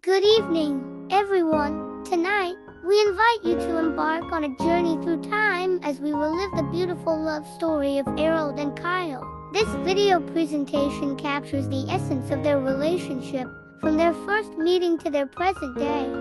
Good evening, everyone. Tonight, we invite you to embark on a journey through time as we relive the beautiful love story of Harold and Kyle. This video presentation captures the essence of their relationship, from their first meeting to their present day.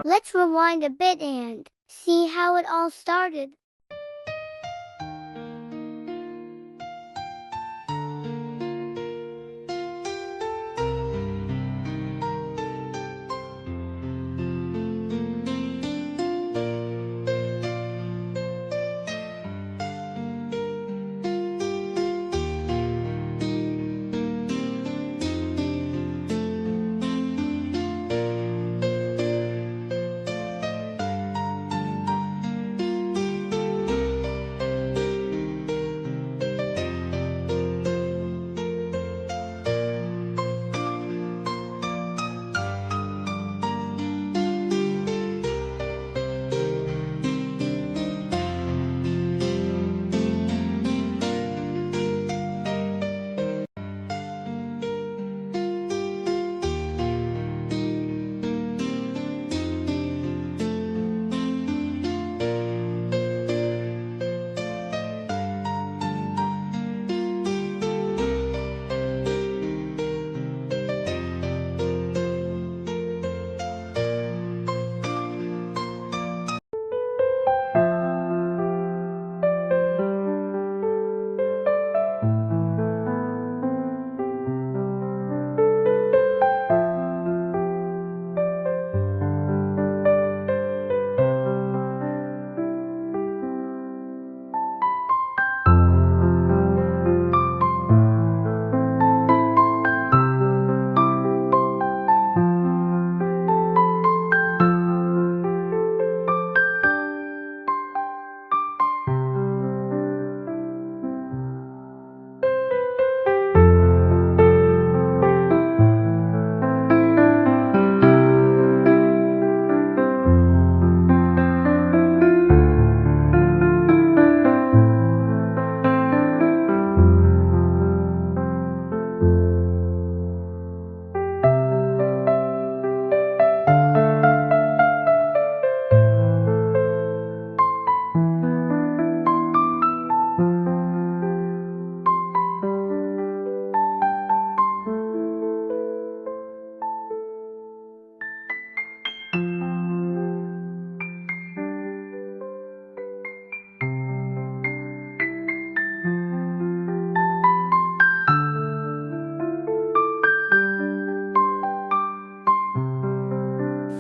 Let's rewind a bit and see how it all started.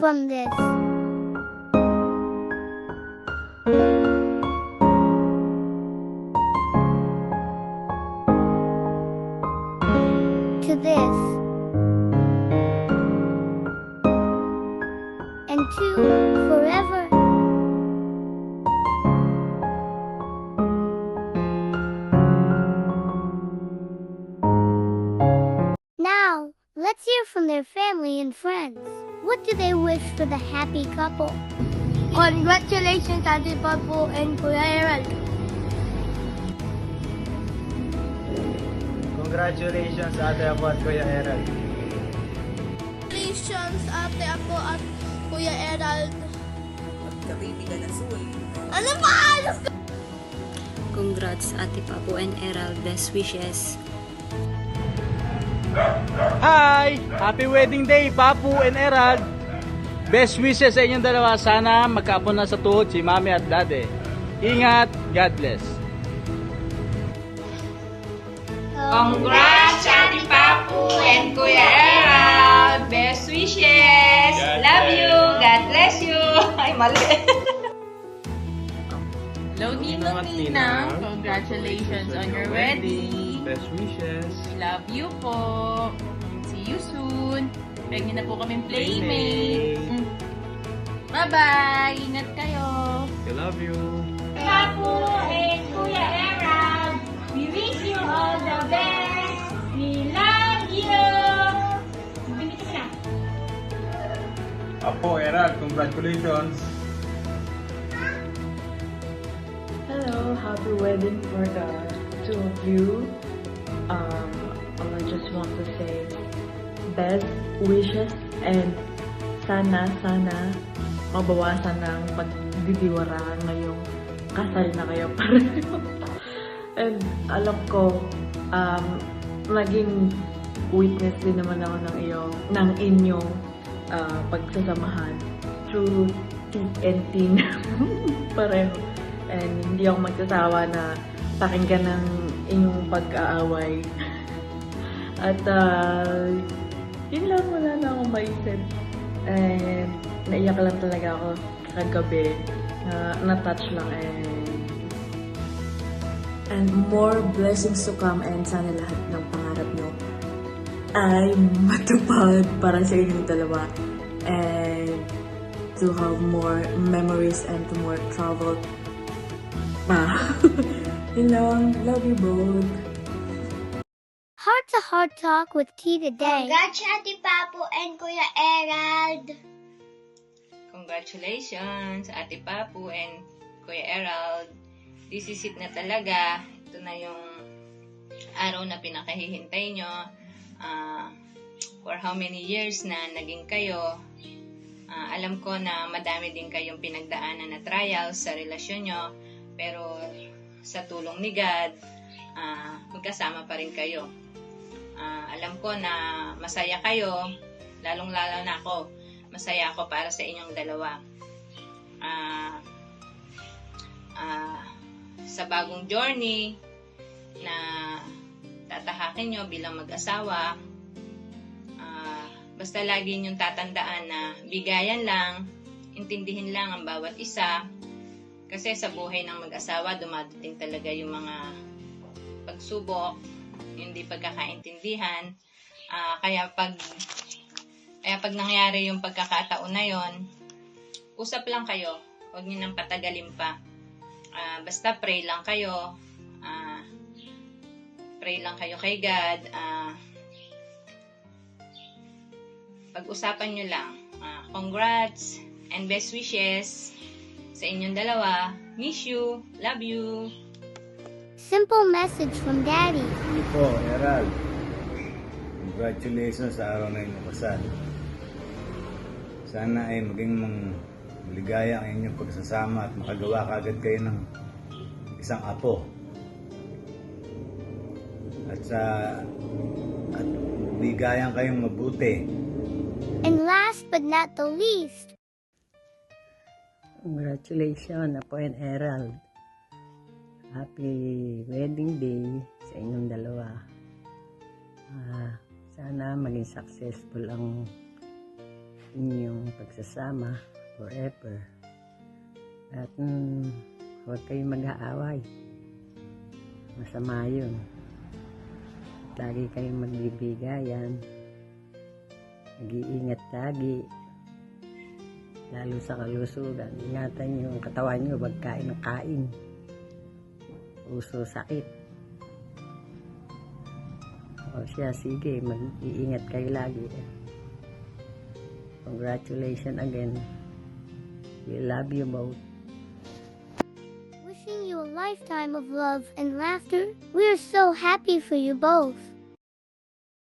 From this to this and to forever. Now, let's hear from their family and friends. What do they wish for the happy couple? Congratulations, Ate Papu and Kuya Errol. Congratulations, Ate Apo at Kuya Errol. Congratulations, Ate Apo at Kuya Errol. Kaibigan Azul. Ano ba? Congrats, Ate Papu and Errol. Best wishes. Hi! Happy wedding day, Papu and Erald! Best wishes sa inyong dalawa. Sana magkaapo na sa tuhod si Mami at Daddy. Ingat. God bless. Congrats, Ate Papu and Kuya Erald. Best wishes. Love you. God bless you. Ay, mali. Hello, Ninong Ninang. Congratulations on your wedding. Best wishes. Love you po. See you soon. Pwede na po kaming playmate. Bye-bye. Ingat kayo. I love you. Papu and Kuya Erald, we wish you all the best. We love you. Biniti ka na. Apo, Erald, congratulations. Hello, happy wedding for the two of you. I just want to say best wishes and sana mabawasan ng pagdidiwara ngayong kasal na kayo pareho. And alam ko, naging witness din naman ako ng inyong pagsasamahan through thick and thin pareho. And hindi ako magsasawa na pakinggan ng inyong pag-aaway. At yun lang, wala na akong maisip. And naiyak lang talaga ako kagabi. Na-touch lang and more blessings to come, and sana lahat ng pangarap nyo ay matupad para sa inyong dalawa, and to have more memories and to more travel pa. Yun lang. Love you both. Heart to Heart Talk with T today. Congrats, Ate Papu and Kuya Erald. Congratulations, Ate Papu and Kuya Erald. This is it na talaga. Ito na yung araw na pinakahihintay nyo. For how many years na naging kayo. Alam ko na madami din kayong pinagdaanan na trials sa relasyon nyo. Pero sa tulong ni God, magkasama pa rin kayo. Alam ko na masaya kayo. Lalong-lalo na ako. Masaya ako para sa inyong dalawa. Sa bagong journey na tatahakin nyo bilang mag-asawa, basta lagi nyong tatandaan na bigayan lang, intindihin lang ang bawat isa, kasi sa buhay ng mag-asawa dumadating talaga yung mga pagsubok, hindi pagkakaintindihan. Kaya pag nangyari yung pagkakataon na yon, usap lang kayo, huwag niyo nang patagalin pa. Basta pray lang kayo. Pray lang kayo kay God. Pag-usapan nyo lang. Congrats and best wishes sa inyong dalawa. Miss you. Love you. Simple message from Daddy. Sige po, Erald. Congratulations sa araw na inyong kasal. Sana ay maging maligaya ang inyong pagsasama at makagawa kaagad kayo ng isang apo. At bigayan kayong mabuti. And last but not the least, Congratulations, Apo and Erald. Happy wedding day sa inyong dalawa. Sana maging successful ang inyong pagsasama forever. At huwag kayong mag-aaway. Masama yun. Lagi kayong magbibigayan. Mag-iingat lagi. Lalo sa kalusugan. Ingatan yung katawan nyo. Huwag kain ng kain. Uso sakit. O siya, sige. Mag-iingat kayo lagi. Congratulations again. We love you both. wishing you a lifetime of love and laughter. We are so happy for you both.